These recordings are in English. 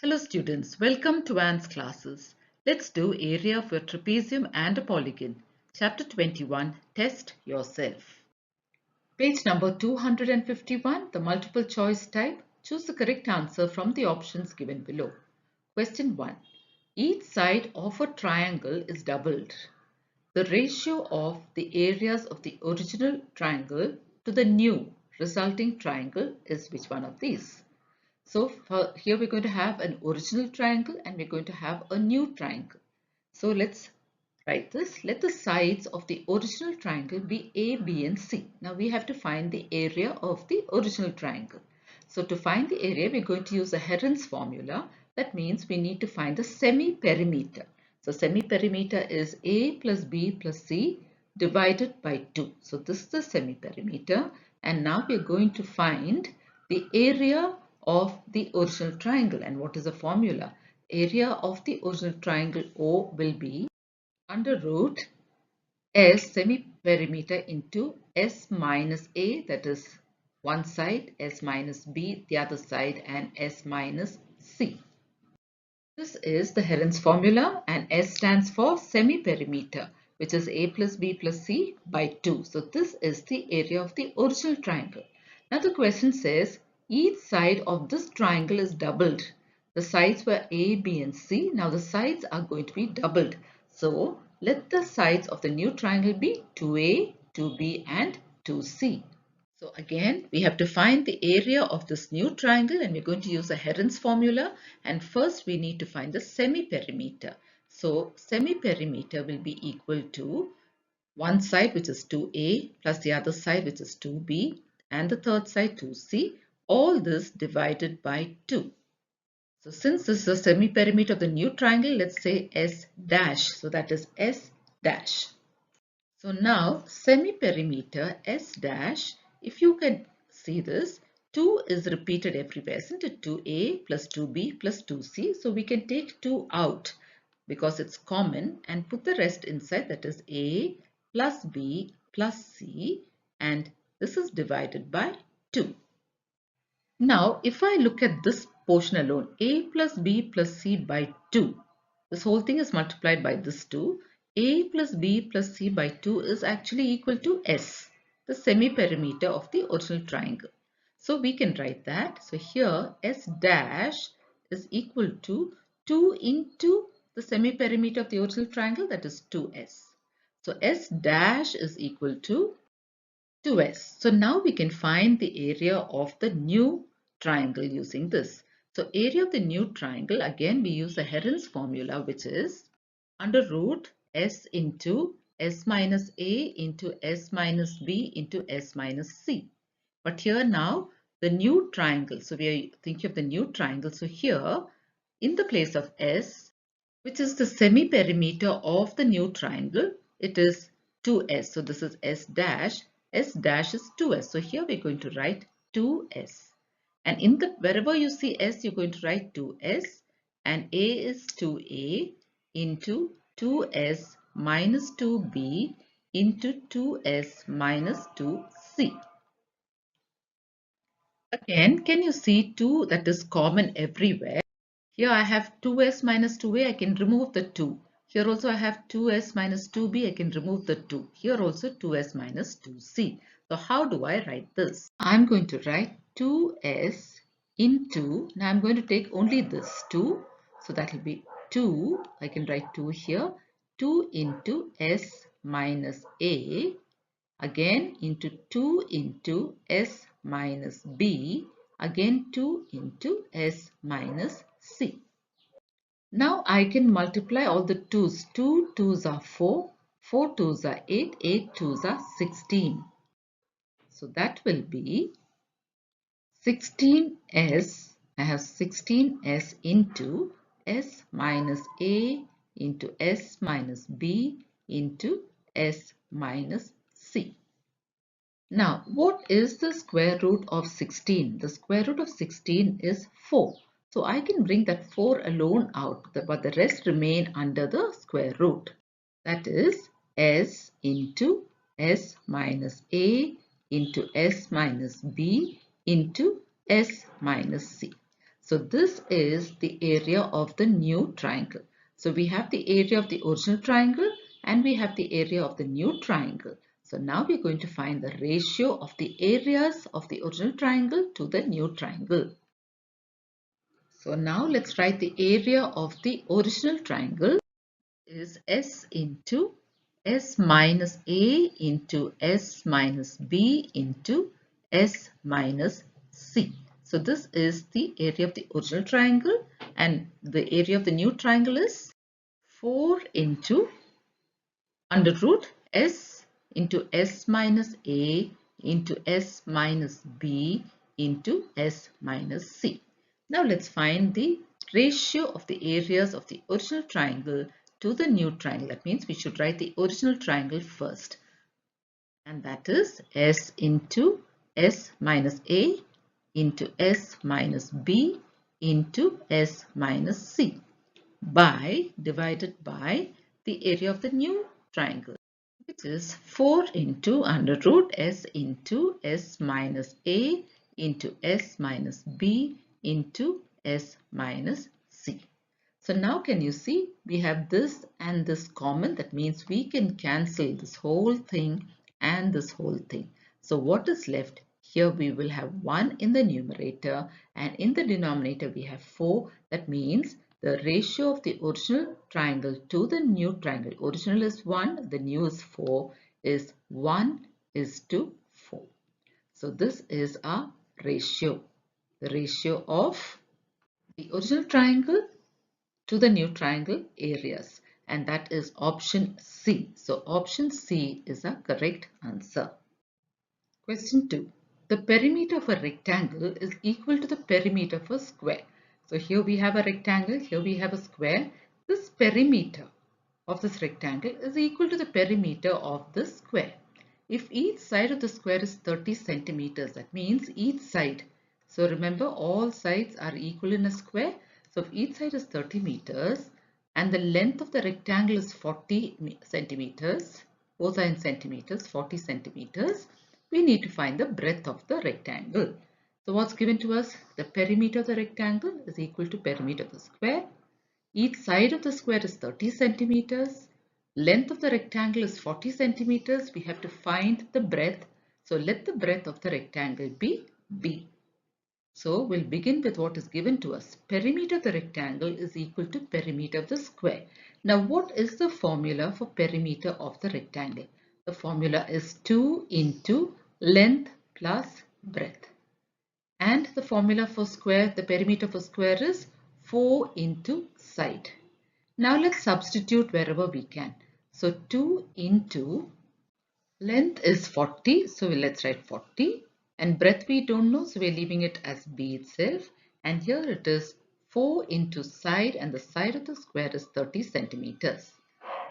Hello students, welcome to Anne's classes. Let's do area of a trapezium and a polygon. Chapter 21, Test Yourself. Page number 251, the multiple choice type. Choose the correct answer from the options given below. Question 1. Each side of a triangle is doubled. The ratio of the areas of the original triangle to the new resulting triangle is which one of these? So here we're going to have an original triangle and we're going to have a new triangle. So let's write this. Let the sides of the original triangle be A, B and C. Now we have to find the area of the original triangle. So to find the area, we're going to use the Heron's formula. That means we need to find the semi-perimeter. So semi-perimeter is A plus B plus C divided by 2. So this is the semi-perimeter. And now we're going to find the area of the original triangle. And what is the formula? Area of the original triangle O will be under root S semi-perimeter into S minus A, that is one side, S minus B the other side, and S minus C. This is the Heron's formula, and S stands for semi-perimeter, which is A plus B plus C by 2. So this is the area of the original triangle. Now the question says each side of this triangle is doubled. The sides were A, B and C. Now the sides are going to be doubled. So let the sides of the new triangle be 2A, 2B and 2C. So again, we have to find the area of this new triangle and we're going to use a Heron's formula. And first we need to find the semi-perimeter. So semi-perimeter will be equal to one side, which is 2A, plus the other side, which is 2B, and the third side 2C. All this divided by 2. So since this is a semi-perimeter of the new triangle, let's say S dash. So that is S dash. So now semi-perimeter S dash, if you can see this, 2 is repeated everywhere, isn't it? 2A plus 2B plus 2C. So we can take 2 out because it's common and put the rest inside, that is A plus B plus C, and this is divided by 2. Now if I look at this portion alone, A plus B plus C by 2, this whole thing is multiplied by this 2. A plus B plus C by 2 is actually equal to S, the semi-perimeter of the original triangle. So we can write that. So here S dash is equal to 2 into the semi-perimeter of the original triangle, that is 2S. So S dash is equal to 2S. So now we can find the area of the new triangle using this. So area of the new triangle, again we use the Heron's formula, which is under root S into S minus A into S minus B into S minus C. But here now the new triangle, so we are thinking of the new triangle. So here in the place of S, which is the semi-perimeter of the new triangle, it is 2S. So this is S dash. S dash is 2S. So here we're going to write 2S. And in the wherever you see S, you're going to write 2S. And A is 2A into 2S minus 2B into 2S minus 2C. Again, can you see 2 that is common everywhere? Here I have 2S minus 2A, I can remove the 2. Here also I have 2S minus 2B, I can remove the 2. Here also 2S minus 2C. So how do I write this? I'm going to write 2S into, now I'm going to take only this 2. So that will be 2, I can write 2 here, 2 into S minus A, again into 2 into S minus B, again 2 into S minus C. Now I can multiply all the 2's. 2 2's are 4, 4 2's are 8, 8 2's are 16. So that will be 16S, I have 16S into S minus A into S minus B into S minus C. Now, what is the square root of 16? The square root of 16 is 4. So I can bring that 4 alone out, but the rest remain under the square root. That is S into S minus A into S minus B into S minus C. So this is the area of the new triangle. So we have the area of the original triangle and we have the area of the new triangle. So now we're going to find the ratio of the areas of the original triangle to the new triangle. So now let's write the area of the original triangle is S into S minus A into S minus B into S minus C. So this is the area of the original triangle and the area of the new triangle is 4 into under root S into S minus A into S minus B into S minus C. Now let's find the ratio of the areas of the original triangle to the new triangle. That means we should write the original triangle first. And that is S into S minus A into S minus B into S minus C divided by the area of the new triangle, which is 4 into under root S into S minus A into S minus B into S minus C. So now can you see we have this and this common. That means we can cancel this whole thing and this whole thing. So what is left? Here we will have 1 in the numerator and in the denominator we have 4. That means the ratio of the original triangle to the new triangle. Original is 1, the new is 4, is 1 is to 4. So this is our ratio. The ratio of the original triangle to the new triangle areas, and that is option C. So option C is a correct answer. Question 2. The perimeter of a rectangle is equal to the perimeter of a square. So here we have a rectangle, here we have a square. This perimeter of this rectangle is equal to the perimeter of the square. If each side of the square is 30 centimeters, that means each side. So remember, all sides are equal in a square. So if each side is 30 meters and the length of the rectangle is 40 centimeters, both are in centimeters, 40 centimeters, we need to find the breadth of the rectangle. So what's given to us? The perimeter of the rectangle is equal to perimeter of the square. Each side of the square is 30 centimeters. Length of the rectangle is 40 centimeters. We have to find the breadth. So let the breadth of the rectangle be B. So we'll begin with what is given to us. Perimeter of the rectangle is equal to perimeter of the square. Now what is the formula for perimeter of the rectangle? The formula is 2 into length plus breadth. And the formula for square, the perimeter for square is 4 into side. Now let's substitute wherever we can. So 2 into length is 40. So let's write 40. And breadth we don't know. So we're leaving it as B itself. And here it is 4 into side. And the side of the square is 30 centimeters.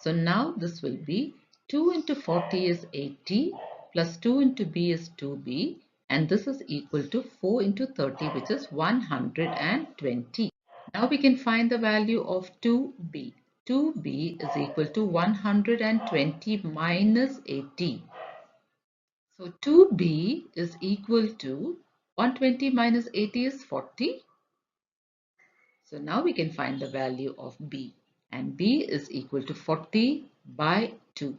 So now this will be 2 into 40 is 80 plus 2 into B is 2B. And this is equal to 4 into 30, which is 120. Now we can find the value of 2B. 2B is equal to 120 minus 80. So 2B is equal to 120 minus 80 is 40. So now we can find the value of B. And B is equal to 40 by 2.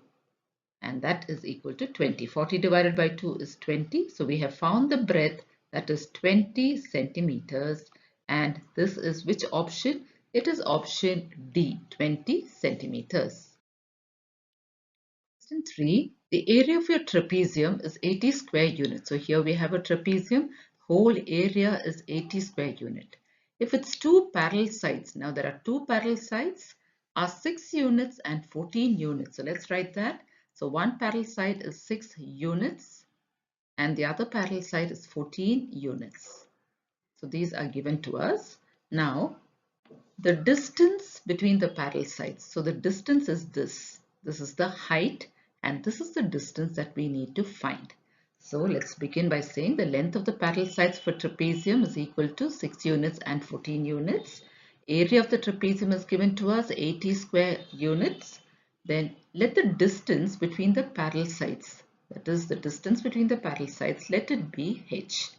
And that is equal to 20. 40 divided by 2 is 20. So we have found the breadth, that is 20 centimeters. And this is which option? It is option D, 20 centimeters. Question 3. The area of your trapezium is 80 square units. So here we have a trapezium. Whole area is 80 square unit. If it's two parallel sides, now there are two parallel sides, are 6 units and 14 units. So let's write that. So one parallel side is 6 units and the other parallel side is 14 units. So these are given to us. Now the distance between the parallel sides. So the distance is this. This is the height and this is the distance that we need to find. So let's begin by saying the length of the parallel sides for trapezium is equal to 6 units and 14 units. Area of the trapezium is given to us 80 square units. Then let the distance between the parallel sides, that is the distance between the parallel sides, let it be h.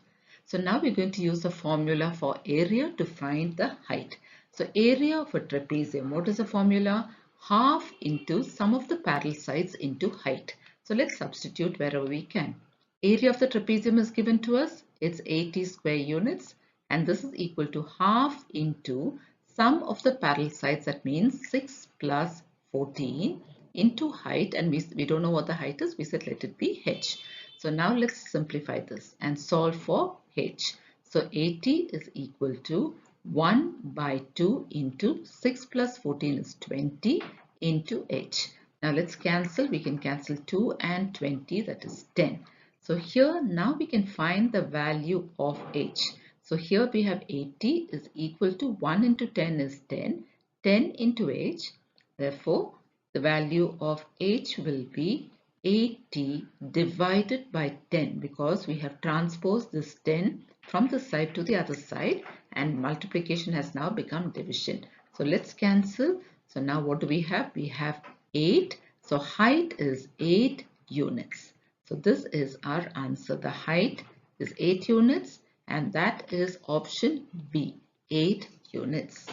So now we're going to use the formula for area to find the height. So area of a trapezium, what is the formula? Half into sum of the parallel sides into height. So let's substitute wherever we can. Area of the trapezium is given to us. It's 80 square units, and this is equal to half into sum of the parallel sides, that means 6 plus 14 into height, and we don't know what the height is. We said let it be h. So now let's simplify this and solve for h. So 80 is equal to 1 by 2 into 6 plus 14 is 20 into h. Now let's cancel. We can cancel 2 and 20, that is 10. So here now we can find the value of h. So here we have 80 is equal to 1 into 10 is 10, 10 into h. Therefore, the value of h will be 80 divided by 10, because we have transposed this 10 from the side to the other side, and multiplication has now become division. So let's cancel. So now what do we have? We have 8. So height is 8 units. So this is our answer. The height is 8 units, and that is option B, 8 units.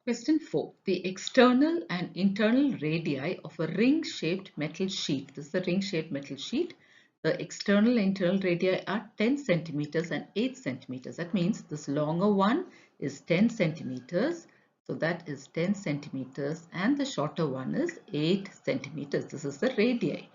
Question 4. The external and internal radii of a ring-shaped metal sheet. This is a ring-shaped metal sheet. The external and internal radii are 10 centimeters and 8 centimeters. That means this longer one is 10 centimeters. So that is 10 centimeters, and the shorter one is 8 centimeters. This is the radii.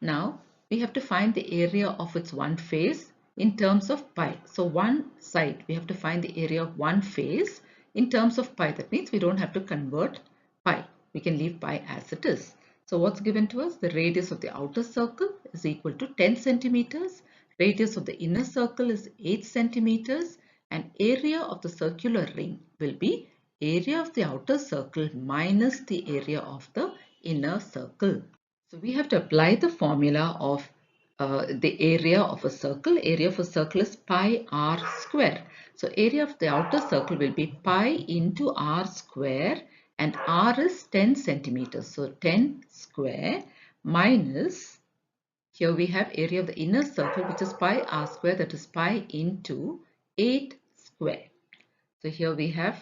Now we have to find the area of its one face in terms of pi. So one side, we have to find the area of one face in terms of pi. That means we don't have to convert pi. We can leave pi as it is. So what's given to us? The radius of the outer circle is equal to 10 centimeters. Radius of the inner circle is 8 centimeters. And area of the circular ring will be area of the outer circle minus the area of the inner circle. So we have to apply the formula of the area of a circle. Area of a circle is pi r square. So area of the outer circle will be pi into r square, and r is 10 centimeters. So 10 square minus, here we have area of the inner circle, which is pi r square, that is pi into 8 square. So here we have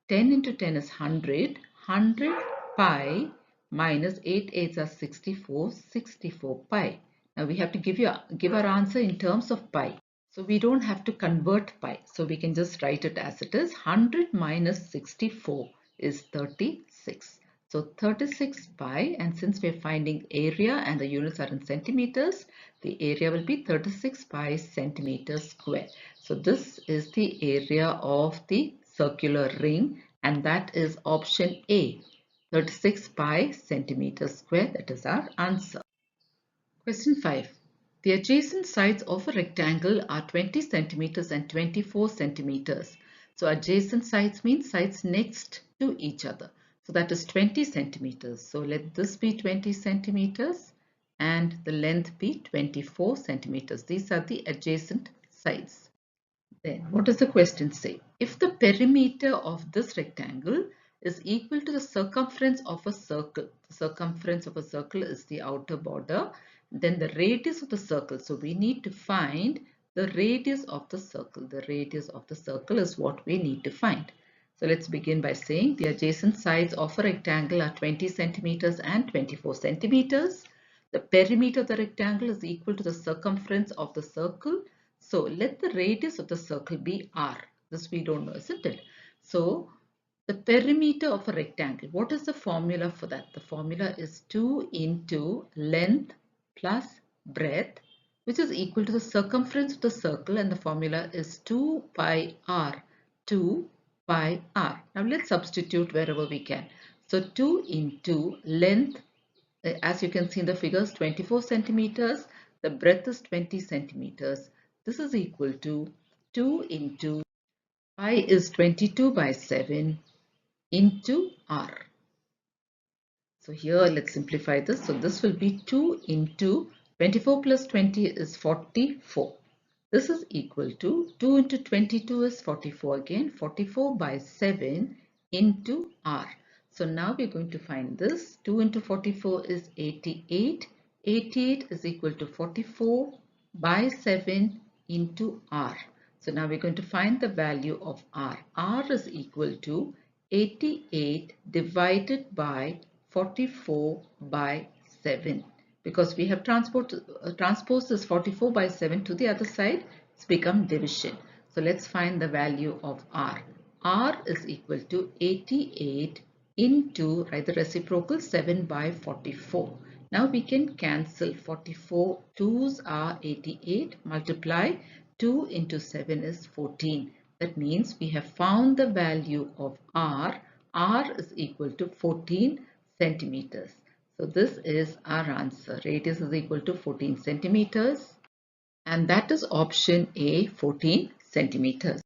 10 into 10 is 100, 100 pi minus 8 8s are 64, 64 pi. Now we have to give our answer in terms of pi. So we don't have to convert pi. So we can just write it as it is. 100 minus 64 is 36. So 36 pi, and since we are finding area and the units are in centimeters, the area will be 36 pi centimeters square. So this is the area of the circular ring, and that is option A, 36 pi centimeters square. That is our answer. Question 5. The adjacent sides of a rectangle are 20 centimeters and 24 centimeters. So adjacent sides means sides next to each other. So that is 20 centimeters. So let this be 20 centimeters and the length be 24 centimeters. These are the adjacent sides. Then what does the question say? If the perimeter of this rectangle is equal to the circumference of a circle, the circumference of a circle is the outer border, then the radius of the circle, so we need to find the radius of the circle. The radius of the circle is what we need to find. So let's begin by saying the adjacent sides of a rectangle are 20 centimeters and 24 centimeters. The perimeter of the rectangle is equal to the circumference of the circle. So let the radius of the circle be r. This we don't know, isn't it? So the perimeter of a rectangle, what is the formula for that? The formula is 2 into length plus breadth, which is equal to the circumference of the circle, and the formula is 2 pi r. 2 pi r. Now let's substitute wherever we can. So 2 into length, as you can see in the figures, 24 centimeters. The breadth is 20 centimeters. This is equal to 2 into pi is 22 by 7 into r. So here let's simplify this. So this will be 2 into 24 plus 20 is 44. This is equal to 2 into 22 is 44 again. 44 by 7 into r. So now we're going to find this. 2 into 44 is 88. 88 is equal to 44 by 7 into r. So now we're going to find the value of R. R is equal to 88 divided by 44 by 7. Because we have transposed this 44 by 7 to the other side, it's become division. So let's find the value of R. R is equal to 88 into, write the reciprocal, 7 by 44. Now we can cancel 44. 2's are 88, multiply 2 into 7 is 14. That means we have found the value of R. R is equal to 14 centimeters. So this is our answer. Radius is equal to 14 centimeters. And that is option A, 14 centimeters.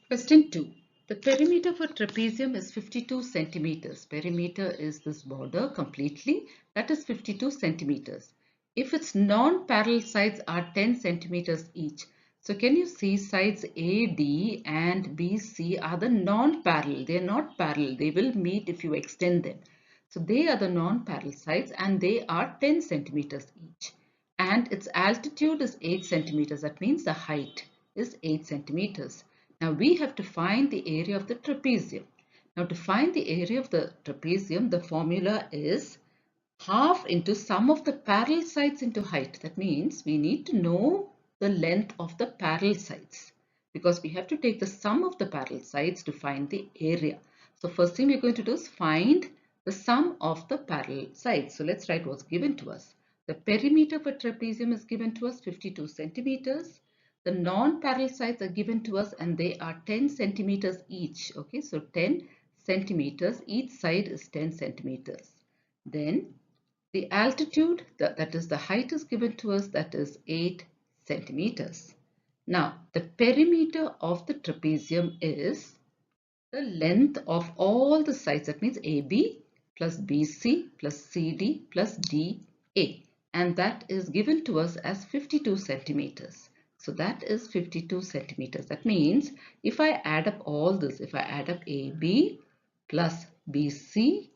Question 2. The perimeter for trapezium is 52 centimeters. Perimeter is this border completely. That is 52 centimeters. If its non-parallel sides are 10 centimeters each. So can you see sides AD and BC are the non-parallel. They are not parallel. They will meet if you extend them. So they are the non-parallel sides and they are 10 centimeters each. And its altitude is 8 centimeters. That means the height is 8 centimeters. Now we have to find the area of the trapezium. Now to find the area of the trapezium, the formula is half into sum of the parallel sides into height. That means we need to know the length of the parallel sides because we have to take the sum of the parallel sides to find the area. So first thing we're going to do is find the sum of the parallel sides. So let's write what's given to us. The perimeter for trapezium is given to us 52 centimeters. The non-parallel sides are given to us and they are 10 centimeters each. Okay, so 10 centimeters, each side is 10 centimeters. Then the altitude, that is the height is given to us, that is 8 centimeters. Now, the perimeter of the trapezium is the length of all the sides. That means AB plus BC plus CD plus DA. And that is given to us as 52 centimeters. So that is 52 centimeters. That means if I add up all this, if I add up AB plus BC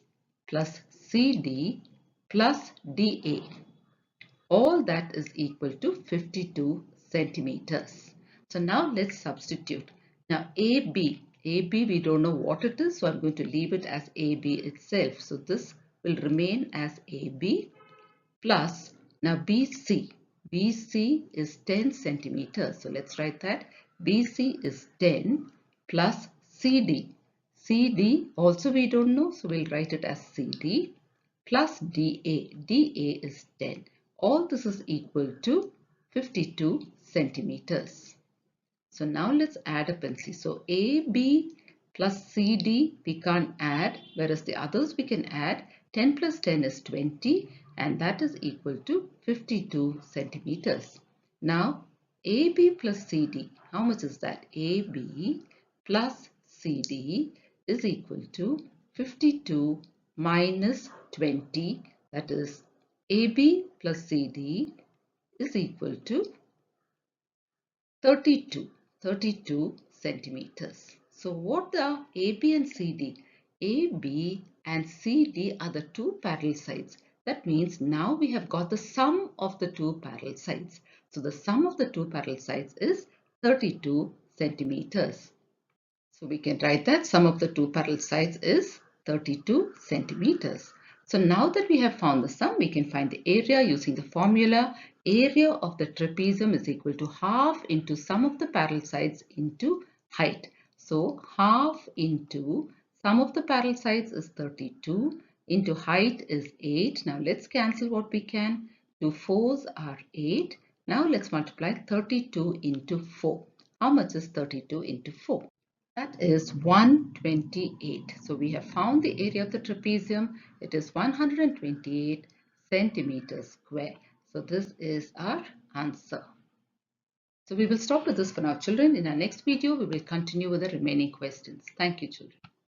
plus CD plus DA, all that is equal to 52 centimeters. So now let's substitute. Now AB we don't know what it is, so I'm going to leave it as AB itself. So this will remain as AB plus, now BC is 10 centimeters. So let's write that BC is 10 plus CD also we don't know, so we'll write it as CD plus DA is 10. All this is equal to 52 centimeters. So now let's add up and see. So AB plus CD we can't add, whereas the others we can add. 10 plus 10 is 20 and that is equal to 52 centimeters. Now AB plus CD, how much is that? AB plus CD is equal to 52 minus 20, that is AB plus CD is equal to 32 centimeters. So what are AB and CD? AB and CD are the two parallel sides. That means now we have got the sum of the two parallel sides. So the sum of the two parallel sides is 32 centimeters. So we can write that sum of the two parallel sides is 32 centimeters. So now that we have found the sum, we can find the area using the formula. Area of the trapezium is equal to half into sum of the parallel sides into height. So half into sum of the parallel sides is 32 into height is 8. Now let's cancel what we can. 2 4's are 8. Now let's multiply 32 into 4. How much is 32 into 4? That is 128. So we have found the area of the trapezium. It is 128 centimeters square. So this is our answer. So we will stop with this for now, children. In our next video, we will continue with the remaining questions. Thank you, children.